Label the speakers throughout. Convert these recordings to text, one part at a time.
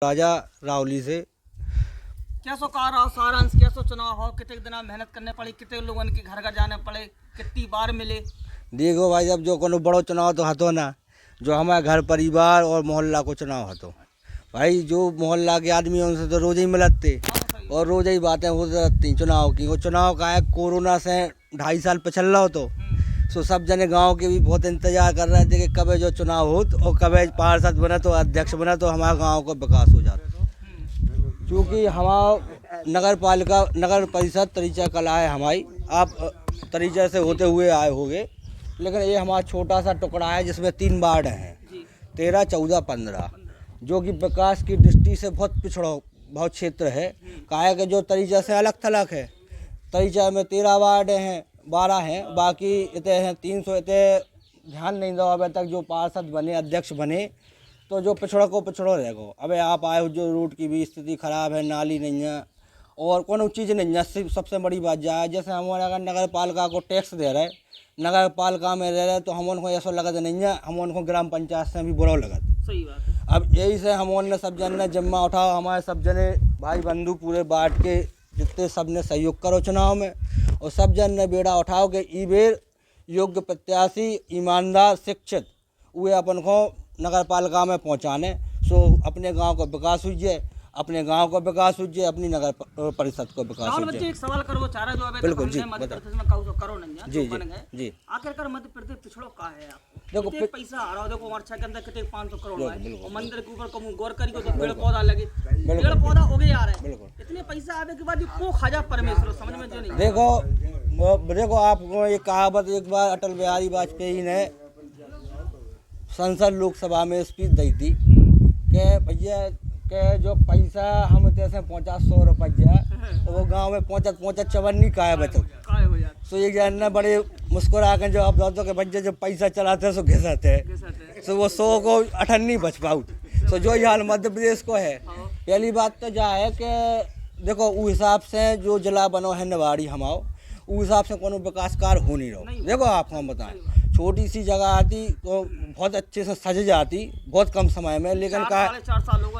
Speaker 1: राजा रावली से।
Speaker 2: कैसो कार हो सारांश, कैसो चुनाव हो, कितने दिन मेहनत करने पड़ी, कितने लोगों के घर घर जाने पड़े, कितनी बार मिले?
Speaker 1: देखो भाई, अब जो कोनो बड़ो चुनाव तो हतो ना, जो हमारे घर परिवार और मोहल्ला को चुनाव हतो भाई, जो मोहल्ला के आदमी हैं उनसे तो रोज ही मिलते और रोज ही बातें होती रहती चुनाव की। वो चुनाव का है, कोरोना से 2.5 साल पिछल रहा हो तो सब जने गांव के भी बहुत इंतजार कर रहे थे कि कब जो चुनाव हो और कब पार्षद बने तो अध्यक्ष बने तो हमारे गांव को विकास हो जाता। क्योंकि हमारा नगर परिषद तरीचा कला है हमारी, आप तरीचा से होते हुए आए होंगे, लेकिन ये हमारा छोटा सा टुकड़ा है जिसमें 3 वार्ड हैं, 13, 14, 15, जो कि विकास की दृष्टि से बहुत पिछड़ा बहुत क्षेत्र है। काहे के जो तरीचा से अलग थलग है, तरीचा में 13 वार्ड हैं, 12 हैं, बाकी इतने हैं 300, इतने ध्यान नहीं दो अभी तक जो पार्षद बने अध्यक्ष बने तो जो पिछड़ा को पिछड़ो रहेगो। अबे आप आए हो, जो रोड की भी स्थिति खराब है, नाली नहीं है और कोनो चीज़ नहीं है। सबसे बड़ी बात जाए, जैसे हमारे अगर नगर पालिका को टैक्स दे रहे, नगर पालिका में रह रहे तो हम उनको ऐसा लगत नहीं है, हम उनको ग्राम पंचायत से भी बुरा लगत।
Speaker 2: सही बात है।
Speaker 1: अब यही से हम उन्होंने सब जन ने जिम्मा उठाओ, हमारे सब जने भाई बंधु पूरे वार्ड के जितने सब ने सहयोग करो चुनाव में, और सब जन ने बेड़ा उठाओ कि ई बेर योग्य प्रत्याशी, ईमानदार, शिक्षित वे अपन को नगर पालिका में पहुँचाने, सो अपने गांव का विकास हुई, अपने गांव का विकास हुई, अपनी नगर परिषद को विकास
Speaker 2: राहुल
Speaker 1: हुई।
Speaker 2: बच्चे एक सवाल करो चाह रहे जो अभी
Speaker 1: बिल्कुल,
Speaker 2: तक
Speaker 1: जी,
Speaker 2: हमने मध्य
Speaker 1: बताओ।
Speaker 2: प्रदेश में काउ करो नहीं है,
Speaker 1: जी,
Speaker 2: जो बन गए
Speaker 1: जी।
Speaker 2: आखिरकार मध्य प्रदेश पिछड़ो का है आपको?
Speaker 1: देखो,
Speaker 2: कितने पैसा आ रहा हो, देखो वर्षा के अंदर कितने 500 करोड़ है
Speaker 1: बिल्कुल।
Speaker 2: और मंदिर के ऊपर कम गौर करी को तो पेड़ पौधा लगे, पेड़ पौधा उगे आ रहे हैं,
Speaker 1: बिल्कुल।
Speaker 2: इतने पैसा आवे के बाद ये को खाजा परमेश्वर समझ में जो नहीं।
Speaker 1: देखो आपको ये कहावत एक बार अटल बिहारी वाजपेयी ने संसद लोकसभा में स्पीच दी थी कि भैया के जो पैसा हम जैसे 100 रुपया वो गांव में पहुँचत चवन्नी का है बचत।
Speaker 2: काय हो जाता
Speaker 1: सो ये जानना बड़े मुस्कुरा कर जवाब दो कि बच्चे जब पैसा चलाते हैं सो घिसाते हैं, सो वो 100 को 98 बच पाऊ। सो जो ये हाल मध्य प्रदेश को है, पहली बात तो जा है कि देखो उस हिसाब से जो जिला बनो है निवाड़ी हमाओ, उस हिसाब से कोनो विकास कार्य हो नहीं रहा। देखो आपको हम बताएं, छोटी सी जगह आती तो बहुत अच्छे से सज जाती बहुत कम समय में, लेकिन का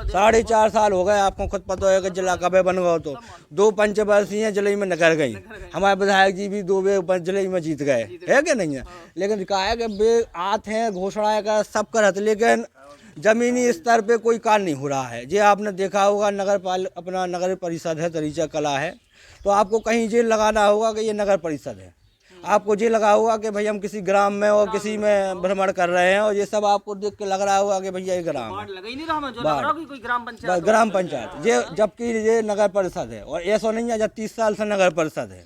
Speaker 1: 4.5 साल हो गए, आपको खुद पता है कि जिला कब बन गया तो 2 पंचवर्षीय जिले में निकल गई, हमारे विधायक जी भी 2 बार जिले में जीत गए, है कि नहीं है। लेकिन कहा है कि वे आते हैं घोषणा का सब करत, लेकिन जमीनी स्तर पे कोई कार्य नहीं हो रहा है। ये आपने देखा होगा अपना नगर परिषद है, तरीचा कला है, तो आपको कहीं ये लगाना होगा कि ये नगर परिषद है, आपको ये लगा होगा कि भाई हम किसी ग्राम में और किसी में भ्रमण कर रहे हैं, और ये सब आपको देख के लग रहा होगा कि भैया ये ग्राम है,
Speaker 2: लग ही नहीं रहा हमें, जो लग रहा कि कोई ग्राम पंचायत
Speaker 1: ग्राम पंचायत, ये जबकि ये नगर परिषद है। और ऐसा नहीं है जब 30 साल से नगर परिषद है,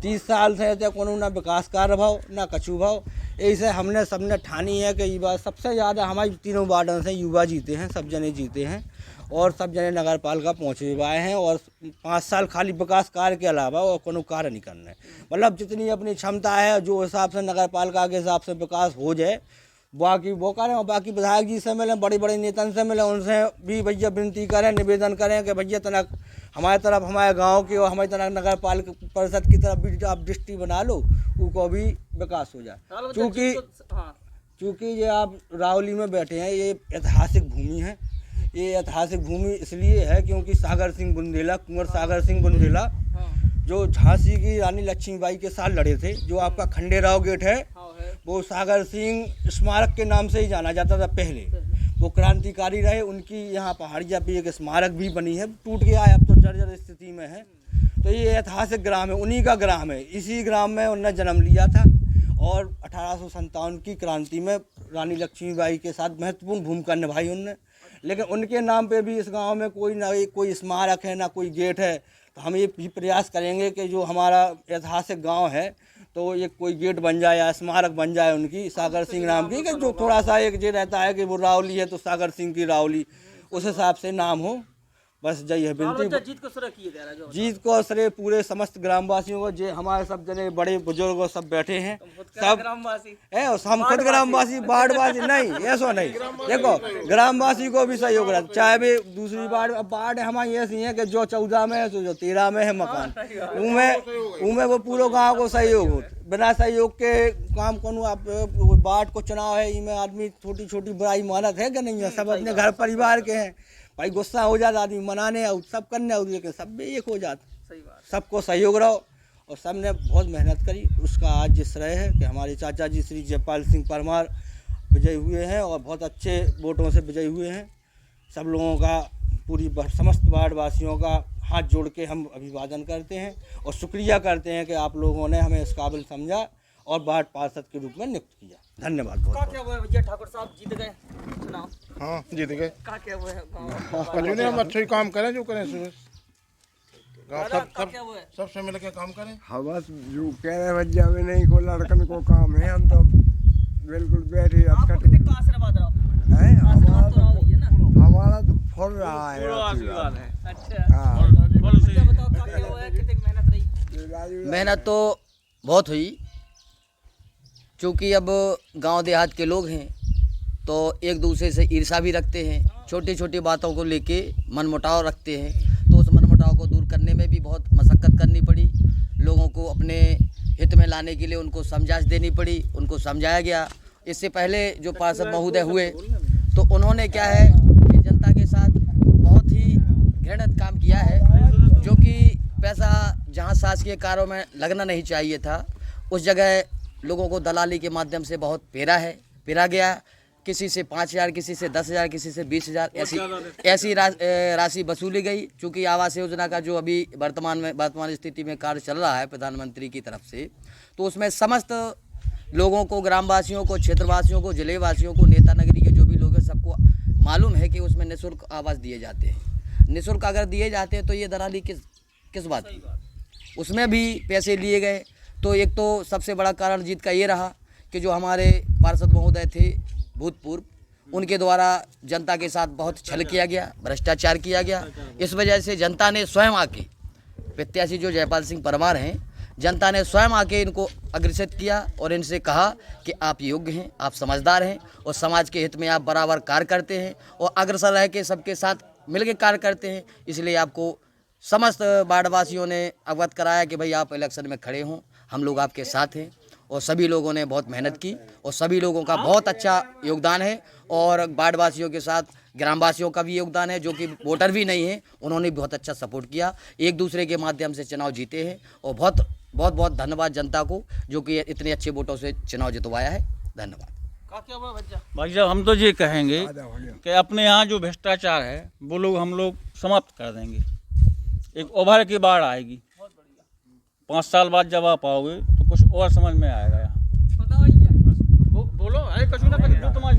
Speaker 1: 30 साल से तो कोनो ना विकास कार्य भाव ना कछु भाव। ऐसे हमने सबने ठानी है कि ये बात सबसे ज़्यादा हमारी तीनों वार्डों से युवा जीते हैं, सब जने जीते हैं और सब जने नगर पालिका पहुँचे हुए हैं, और 5 साल खाली विकास कार्य के अलावा और कोनो कार्य नहीं करना है। मतलब जितनी अपनी क्षमता है, जो हिसाब से नगर पालिका के हिसाब से विकास हो जाए बाकी वो करें, और बाकी विधायक जी से मिलें, बड़े बड़े नेता से मिलें, उनसे भी भैया विनती करें, निवेदन करें कि भैया तना हमारे तरफ, हमारे गांव की और हमारी तरफ नगर पालिका परिषद की तरफ भी आप दृष्टि बना लो, उनको भी विकास हो जाए। क्योंकि ये आप रावली में बैठे हैं, ये ऐतिहासिक भूमि है। ये ऐतिहासिक भूमि इसलिए है क्योंकि सागर सिंह बुंदेला, कुंवर सागर सिंह बुंदेला जो झांसी की रानी लक्ष्मीबाई के साथ लड़े थे, जो आपका खंडेराव गेट है वो सागर सिंह स्मारक के नाम से ही जाना जाता था पहले। वो क्रांतिकारी रहे, उनकी यहाँ पहाड़िया पे एक स्मारक भी बनी है, टूट गया है अब तो जर्जर स्थिति में है। तो ये ऐतिहासिक ग्राम है, उन्हीं का ग्राम है, इसी ग्राम में उन्होंने जन्म लिया था और 1857 की क्रांति में रानी लक्ष्मीबाई के साथ महत्वपूर्ण भूमिका निभाई उनने। लेकिन उनके नाम पे भी इस गांव में कोई स्मारक है ना कोई गेट है, तो हम ये भी प्रयास करेंगे कि जो हमारा ऐतिहासिक गांव है तो ये कोई गेट बन जाए या स्मारक बन जाए उनकी, सागर सिंह नाम की, कि जो थोड़ा सा एक ये रहता है कि वो रावली है तो सागर सिंह की रावली, उस हिसाब से नाम हो। बस जय है बिनती। जीत को श्रेय पूरे समस्त ग्रामवासियों को, जो हमारे सब जने बड़े बुजुर्ग सब बैठे हैं, सब
Speaker 2: ग्रामवासी
Speaker 1: है, हम खुद ग्रामवासी, वार्डवासी नहीं, ऐसा नहीं। देखो ग्रामवासी को भी सहयोग रहता, चाहे भी दूसरी वार्ड हमारी ऐसी है कि जो 14 में है तो जो 13 में है मकान, उनमें वो पूरे गाँव को सहयोग हो। बिना सहयोग के काम को आप वार्ड को चुनाव है, इनमें आदमी छोटी छोटी बुराई मानत है कि नहीं है, सब अपने घर परिवार के हैं। भाई गुस्सा हो जाता आदमी, मनाने और सब करने और लेकिन सब में एक हो जाता,
Speaker 2: सही बात।
Speaker 1: सबको सहयोग रहो। और सब ने बहुत मेहनत करी, उसका आज जिस श्रेय है कि हमारे चाचा जी श्री जयपाल सिंह परमार विजयी हुए हैं और बहुत अच्छे वोटों से विजयी हुए हैं। सब लोगों का, पूरी समस्त वार्ड वासियों का हाथ जोड़ के हम अभिवादन करते हैं और शुक्रिया करते हैं कि आप लोगों ने हमें इस काबिल समझा और वार्ड पार्षद के रूप में नियुक्त किया। धन्यवाद बहुत।
Speaker 2: क्या क्या हुआ है भैया, ठाकुर साहब जीत गए चुनाव?
Speaker 3: हाँ जीत गए।
Speaker 2: क्या क्या हुआ है
Speaker 3: कजू ने हम अच्छे ही काम करें जो करें सुबह गाँव सब
Speaker 2: क्या हुआ है?
Speaker 3: सबसे मिल के काम करें।
Speaker 4: हाँ बस जो कह रहे भैया में नहीं को लड़कन को काम है, हम तो बिल्कुल बैठे
Speaker 2: आपको कितने का आशीर्वाद रहो?
Speaker 4: है
Speaker 2: आशीर्वाद तो रहो ये ना।
Speaker 4: हमारा तो फल रहा है आशीर्वाद।
Speaker 2: अच्छा
Speaker 4: हाँ
Speaker 2: भैया बताओ क्या क्या हुआ है, कितनी मेहनत रही?
Speaker 5: मेहनत तो बहुत हुई, क्योंकि अब गांव देहात के लोग हैं तो एक दूसरे से ईर्ष्या भी रखते हैं, छोटी छोटी बातों को लेके मनमुटाव रखते हैं, तो उस मनमुटाव को दूर करने में भी बहुत मशक्क़त करनी पड़ी। लोगों को अपने हित में लाने के लिए उनको समझाइश देनी पड़ी, उनको समझाया गया। इससे पहले जो पार्षद महोदय हुए तो उन्होंने क्या है कि जनता के साथ बहुत ही घृणित काम किया है, जो कि पैसा जहाँ शासकीय कार्यों में लगना नहीं चाहिए था उस जगह लोगों को दलाली के माध्यम से बहुत पेरा गया। किसी से 5,000, किसी से 10,000, किसी से 20,000 ऐसी राशि वसूली गई। चूँकि आवास योजना का जो अभी वर्तमान स्थिति में कार्य चल रहा है प्रधानमंत्री की तरफ से, तो उसमें समस्त लोगों को, ग्रामवासियों को, क्षेत्रवासियों को, जिलेवासियों को, नेता नगरी के जो भी लोग हैं सबको मालूम है कि उसमें निःशुल्क आवास दिए जाते हैं। निःशुल्क अगर दिए जाते हैं तो ये दलाली किस बात की? उसमें भी पैसे लिए गए। तो एक तो सबसे बड़ा कारण जीत का ये रहा कि जो हमारे पार्षद महोदय थे भूतपूर्व, उनके द्वारा जनता के साथ बहुत छल किया गया, भ्रष्टाचार किया गया। इस वजह से जनता ने स्वयं आके, प्रत्याशी जो जयपाल सिंह परमार हैं, जनता ने स्वयं आके इनको अग्रसित किया और इनसे कहा कि आप योग्य हैं, आप समझदार हैं और समाज के हित में आप बराबर कार्य करते हैं और अग्रसर रह के सबके साथ मिलकर कार्य करते हैं। इसलिए आपको समस्त वार्डवासियों ने अवगत कराया कि भाई आप इलेक्शन में खड़े हों, हम लोग आपके साथ हैं। और सभी लोगों ने बहुत मेहनत की और सभी लोगों का बहुत अच्छा योगदान है और वार्डवासियों के साथ ग्रामवासियों का भी योगदान है, जो कि वोटर भी नहीं हैं, उन्होंने बहुत अच्छा सपोर्ट किया। एक दूसरे के माध्यम से चुनाव जीते हैं और बहुत बहुत धन्यवाद जनता को जो कि इतने अच्छे वोटों से चुनाव जितवाया है। धन्यवाद।
Speaker 2: क्या हुआ भैया?
Speaker 6: भाई साहब हम तो ये कहेंगे कि अपने यहाँ जो भ्रष्टाचार है वो लोग हम लोग समाप्त कर देंगे। एक उभर की बाढ़ आएगी, 5 साल बाद जब आप आओगे तो कुछ और समझ में आएगा यहाँ।
Speaker 2: बताओ भैया।
Speaker 6: बोलो, अरे कुछ ना कुछ जो तुम्हारे